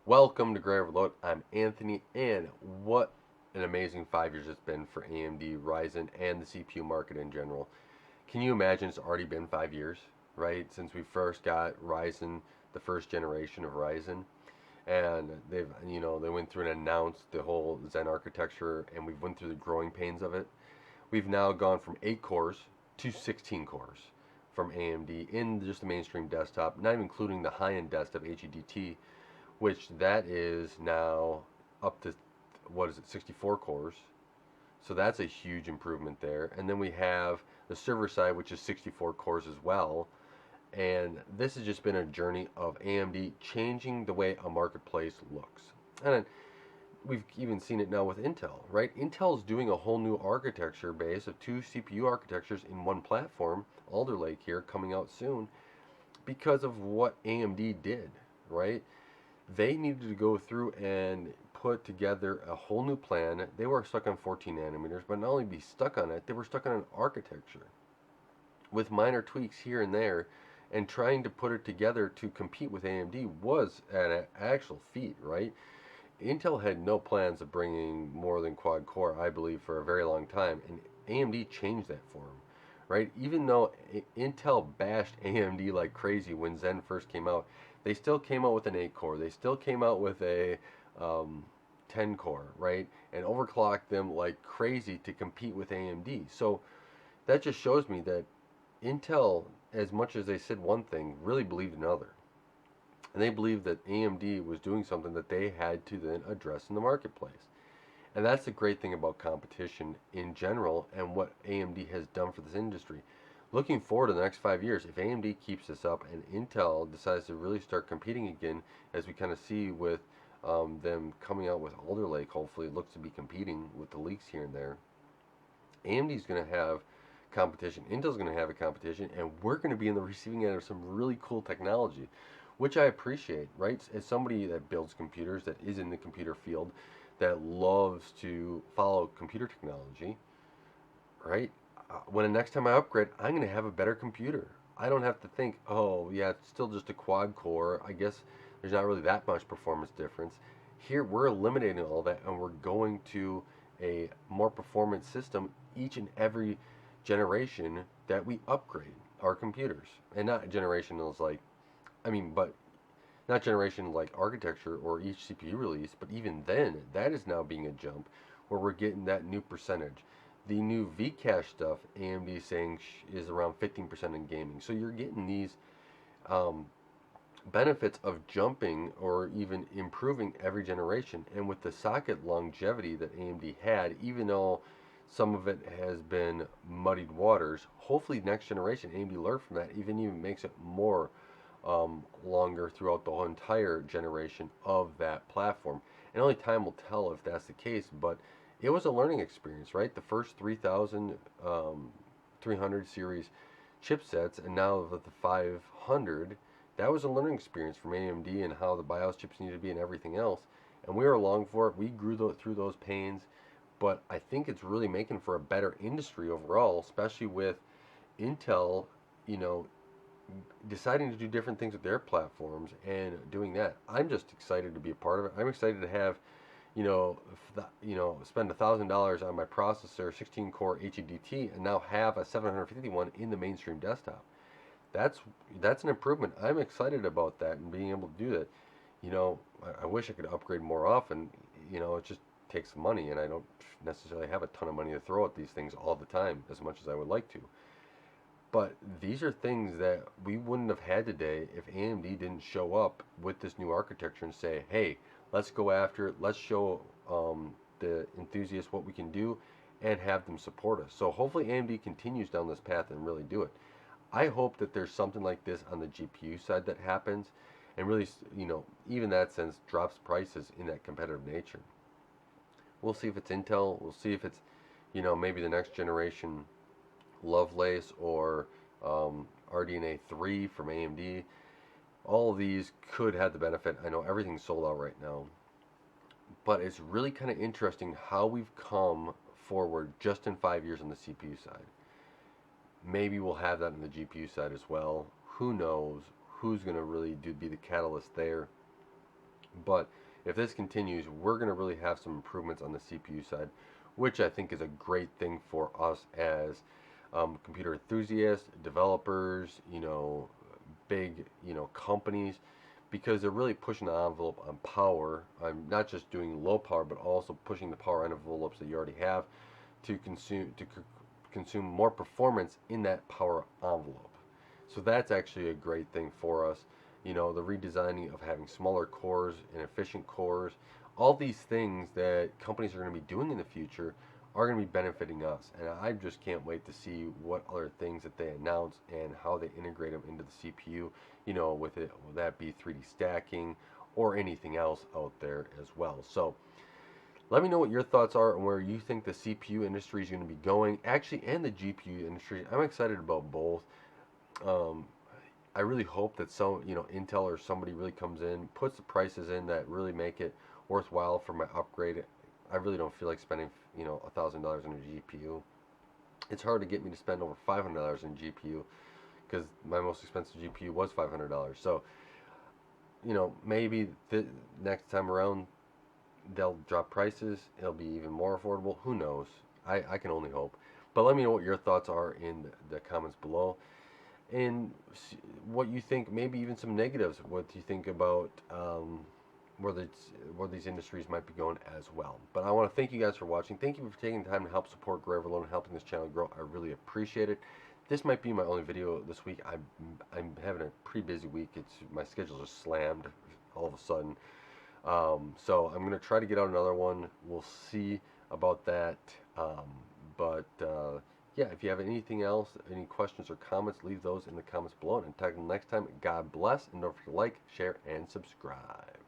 Welcome to Gray Overload. I'm Anthony, and what an amazing 5 years it's been for AMD Ryzen and the CPU market in general. Can you imagine it's already been 5 years, right? Since we first got Ryzen, the first generation of Ryzen, and they went through and announced the whole Zen architecture, and we've went through the growing pains of it. We've now gone from 8 cores to 16 cores from AMD in just the mainstream desktop, not even including the high-end desktop HEDT, which that is now up to, what is it, 64 cores. So that's a huge improvement there. And then we have the server side, which is 64 cores as well. And this has just been a journey of AMD changing the way a marketplace looks. And we've even seen it now with Intel, right? Intel's doing a whole new architecture base of two CPU architectures in one platform, Alder Lake here, coming out soon, because of what AMD did, right? They needed to go through and put together a whole new plan. They were stuck on 14 nanometers, but not only be stuck on it, they were stuck on an architecture with minor tweaks here and there, and trying to put it together to compete with AMD was an actual feat, right? Intel had no plans of bringing more than quad core, I believe, for a very long time, and AMD changed that for them, right? Even though Intel bashed AMD like crazy when Zen first came out, they still came out with an 8 core. They still came out with a 10 core, right? And overclocked them like crazy to compete with AMD. So that just shows me that Intel, as much as they said one thing, really believed another. And they believed that AMD was doing something that they had to then address in the marketplace. And that's the great thing about competition in general and what AMD has done for this industry. Looking forward to the next 5 years, if AMD keeps this up and Intel decides to really start competing again, as we kind of see with them coming out with Alder Lake, hopefully it looks to be competing with the leaks here and there. AMD is going to have competition, Intel's going to have a competition, and we're going to be in the receiving end of some really cool technology, which I appreciate, right? As somebody that builds computers, that is in the computer field, that loves to follow computer technology, right? When the next time I upgrade, I'm going to have a better computer. I don't have to think, oh, yeah, it's still just a quad core. I guess there's not really that much performance difference. Here, we're eliminating all that, and we're going to a more performance system each and every generation that we upgrade our computers. And not generation is like, but not generation like architecture or each CPU release, but even then, that is now being a jump where we're getting that new percentage. The new Vcache stuff, AMD is saying is around 15% in gaming. So you're getting these um, benefits of jumping or even improving every generation. And with the socket longevity that AMD had, even though some of it has been muddied waters, hopefully next generation AMD learned from that, even makes it more longer throughout the whole entire generation of that platform. And only time will tell if that's the case, but it was a learning experience, right? The first 3,300 series chipsets, and now with the 500, that was a learning experience from AMD and how the BIOS chips need to be and everything else. And we were along for it. We grew through those pains, but I think it's really making for a better industry overall, especially with Intel, you know, deciding to do different things with their platforms and doing that. I'm just excited to be a part of it. I'm excited to have, spend $1,000 on my processor, 16 core HEDT, and now have a 751 in the mainstream desktop. That's that's an improvement. I'm excited about that and being able to do that. I wish I could upgrade more often. It just takes money, and I don't necessarily have a ton of money to throw at these things all the time as much as I would like to. But these are things that we wouldn't have had today if AMD didn't show up with this new architecture and say, hey, let's go after it. Let's show the enthusiasts what we can do and have them support us. So hopefully AMD continues down this path and really do it. I hope that there's something like this on the GPU side that happens and really, even that sense drops prices in that competitive nature. We'll see if it's Intel. We'll see if it's, maybe the next generation Lovelace or RDNA 3 from AMD. All of these could have the benefit. I know everything's sold out right now, but it's really kind of interesting how we've come forward just in 5 years on the CPU side. Maybe we'll have that on the GPU side as well. Who knows who's going to really be the catalyst there? But if this continues, we're going to really have some improvements on the CPU side, which I think is a great thing for us as computer enthusiasts, developers, big, companies, because they're really pushing the envelope on power. I'm not just doing low power, but also pushing the power envelopes that you already have to consume more performance in that power envelope. So that's actually a great thing for us. The redesigning of having smaller cores and efficient cores, all these things that companies are going to be doing in the future are going to be benefiting us. And I just can't wait to see what other things that they announce and how they integrate them into the CPU, with it, will that be 3D stacking or anything else out there as well. So let me know what your thoughts are and where you think the CPU industry is going to be going, actually, and the GPU industry. I'm excited about both. Um, I really hope that Intel or somebody really comes in, puts the prices in that really make it worthwhile for my upgrade. I really don't feel like spending, $1,000 on a GPU. It's hard to get me to spend over $500 in GPU because my most expensive GPU was $500. So, maybe the next time around they'll drop prices. It'll be even more affordable. Who knows? I can only hope. But let me know what your thoughts are in the comments below, and what you think, maybe even some negatives. What do you think about where these industries might be going as well? But I want to thank you guys for watching. Thank you for taking the time to help support Grow Everlone and helping this channel grow. I really appreciate it. This might be my only video this week. I'm having a pretty busy week. My schedule is slammed all of a sudden. So I'm going to try to get out another one. We'll see about that. Yeah, if you have anything else, any questions or comments, leave those in the comments below. And until next time, God bless, and don't forget to like, share, and subscribe.